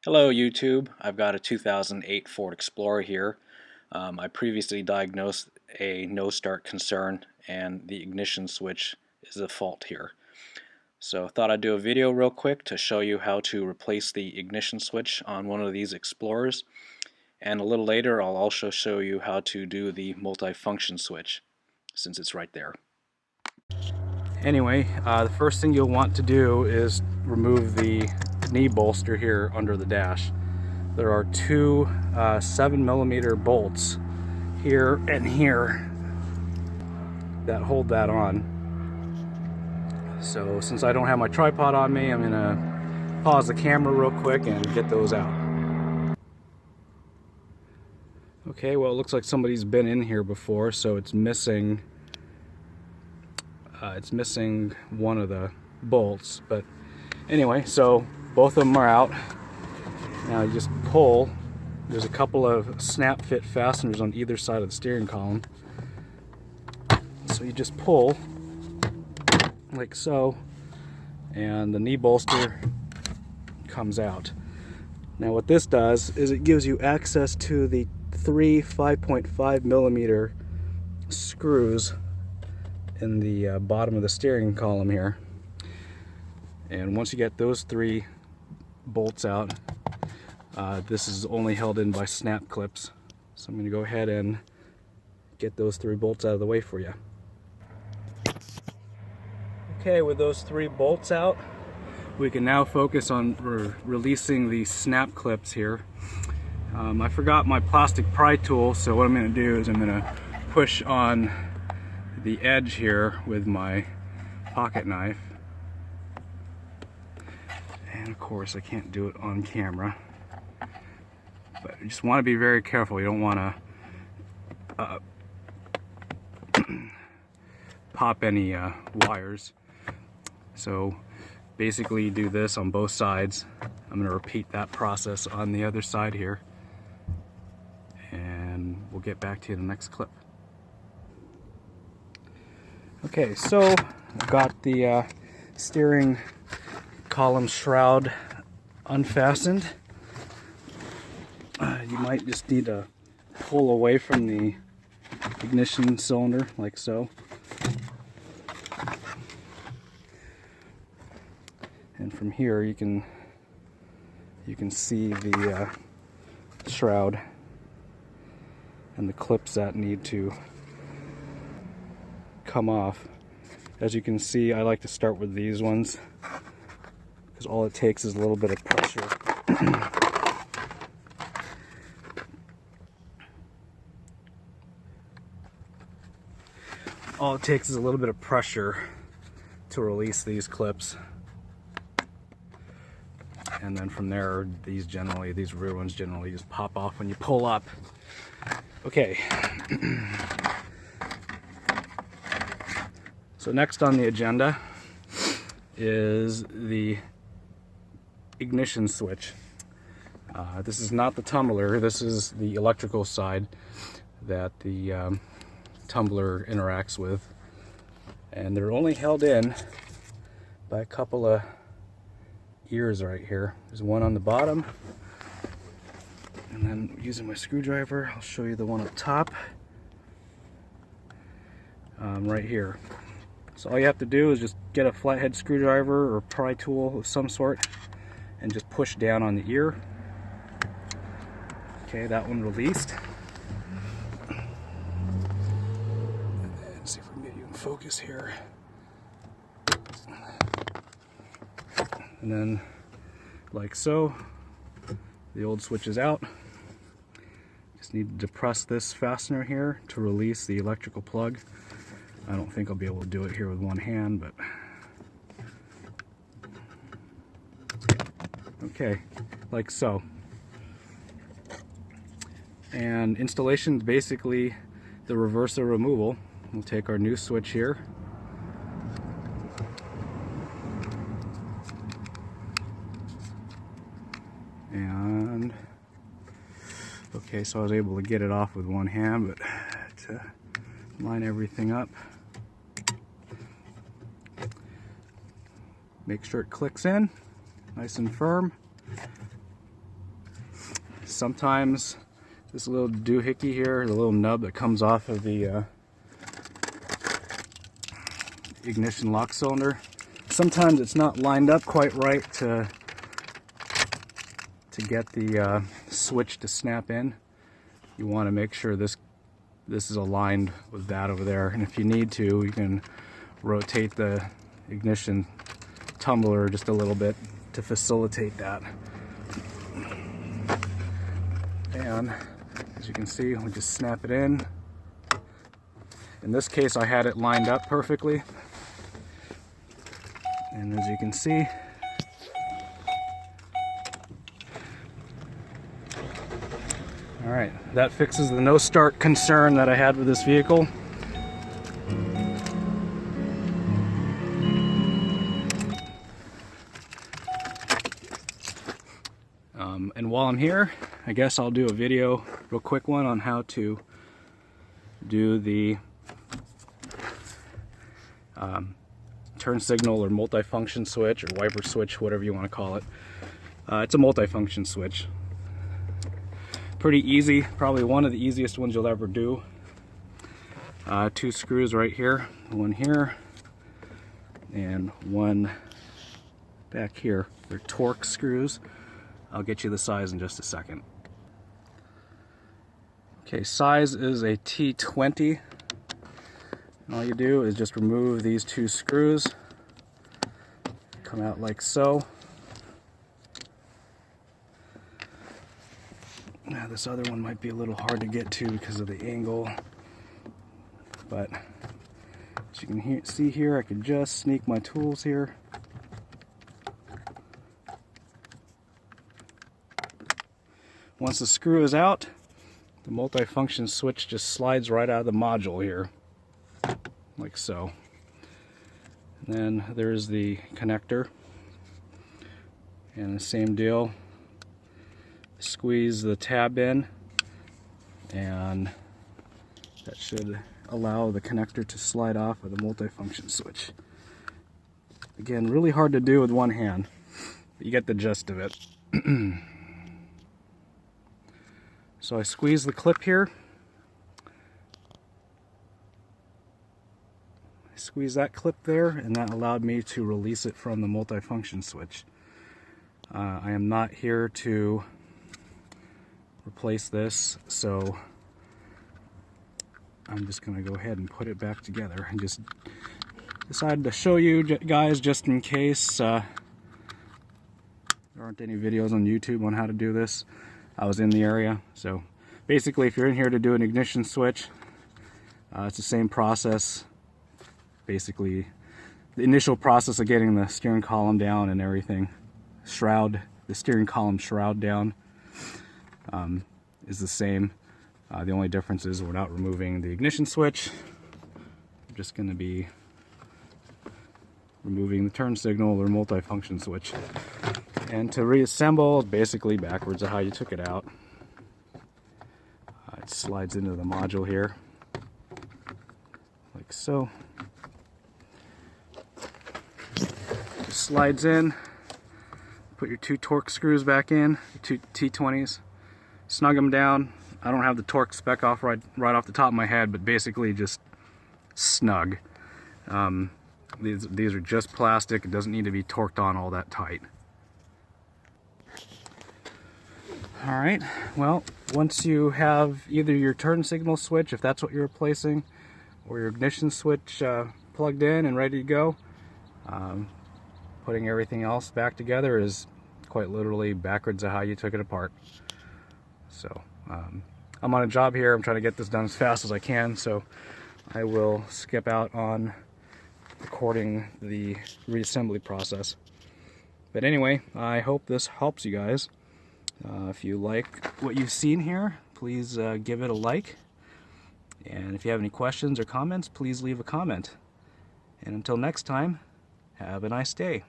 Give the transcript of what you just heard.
Hello YouTube, I've got a 2008 Ford Explorer here. I previously diagnosed a no-start concern and the ignition switch is a fault here. So I thought I'd do a video real quick to show you how to replace the ignition switch on one of these Explorers, and a little later I'll also show you how to do the multifunction switch since it's right there. Anyway, the first thing you'll want to do is remove the knee bolster here under the dash. There are two 7mm bolts here and here that hold that on. So since I don't have my tripod on me, I'm gonna pause the camera real quick and get those out. Okay, well, it looks like somebody's been in here before, so it's missing one of the bolts. But anyway, so both of them are out. Now you just pull. There's a couple of snap fit fasteners on either side of the steering column. So you just pull like so, and the knee bolster comes out. Now what this does is it gives you access to the three 5.5mm screws in the bottom of the steering column here. And once you get those three bolts out, this is only held in by snap clips. So I'm going to go ahead and get those three bolts out of the way for you. Okay, with those three bolts out, we can now focus on releasing the snap clips here. I forgot my plastic pry tool, so what I'm going to do is I'm going to push on the edge here with my pocket knife. And of course I can't do it on camera. But you just want to be very careful. You don't want to pop any wires. So basically you do this on both sides. I'm going to repeat that process on the other side here. And we'll get back to you in the next clip. Okay, so I've got the steering column shroud unfastened. You might just need to pull away from the ignition cylinder like so. And from here you can see the shroud and the clips that need to come off. As you can see, I like to start with these ones because all it takes is a little bit of pressure. All it takes is a little bit of pressure to release these clips. And then from there, these rear ones generally just pop off when you pull up. Okay. So next on the agenda is the ignition switch. This is not the tumbler, this is the electrical side that the tumbler interacts with. And they're only held in by a couple of ears right here. There's one on the bottom, and then using my screwdriver, I'll show you the one up top, right here. So all you have to do is just get a flathead screwdriver or pry tool of some sort and just push down on the ear. Okay, that one released. Let's see if we can get you in focus here. And then, like so, the old switch is out. Just need to depress this fastener here to release the electrical plug. I don't think I'll be able to do it here with one hand, but okay, like so. And installation is basically the reverse of removal. We'll take our new switch here. And okay, so I was able to get it off with one hand, but to line everything up, make sure it clicks in nice and firm, sometimes this little doohickey here, the little nub that comes off of the ignition lock cylinder, sometimes it's not lined up quite right to get the switch to snap in. You want to make sure this is aligned with that over there, and if you need to, you can rotate the ignition tumbler just a little bit to facilitate that. And as you can see, we just snap it in. In this case, I had it lined up perfectly, and as you can see, all right, that fixes the no start concern that I had with this vehicle. And while I'm here, I guess I'll do a video, real quick one, on how to do the turn signal or multifunction switch, or wiper switch, whatever you want to call it. It's a multifunction switch. Pretty easy, probably one of the easiest ones you'll ever do. 2 screws right here, one here, and one back here. They're torque screws. I'll get you the size in just a second. Okay, size is a T20. All you do is just remove these 2 screws, come out like so. Now this other one might be a little hard to get to because of the angle, but as you can see here, I can just sneak my tools here. Once the screw is out, the multifunction switch just slides right out of the module here, like so. And then there's the connector, and the same deal. Squeeze the tab in, and that should allow the connector to slide off of the multifunction switch. Again, really hard to do with one hand, but you get the gist of it. So I squeeze the clip here. I squeeze that clip there, and that allowed me to release it from the multifunction switch. I am not here to replace this, so I'm just going to go ahead and put it back together, and just decided to show you guys, just in case there aren't any videos on YouTube on how to do this. I was in the area, so basically if you're in here to do an ignition switch, it's the same process. Basically the initial process of getting the steering column down and everything, the steering column shroud down, is the same. The only difference is we're not removing the ignition switch. We're just going to be removing the turn signal or multifunction switch. And to reassemble, basically backwards of how you took it out. It slides into the module here, like so. Just slides in. Put your 2 torque screws back in, 2 T20s. Snug them down. I don't have the torque spec off right off the top of my head, but basically just snug. These are just plastic. It doesn't need to be torqued on all that tight. Alright, well, once you have either your turn signal switch, if that's what you're replacing, or your ignition switch plugged in and ready to go, putting everything else back together is quite literally backwards of how you took it apart. So, I'm on a job here. I'm trying to get this done as fast as I can, so I will skip out on recording the reassembly process. But anyway, I hope this helps you guys. If you like what you've seen here, please give it a like. And if you have any questions or comments, please leave a comment. And until next time, have a nice day.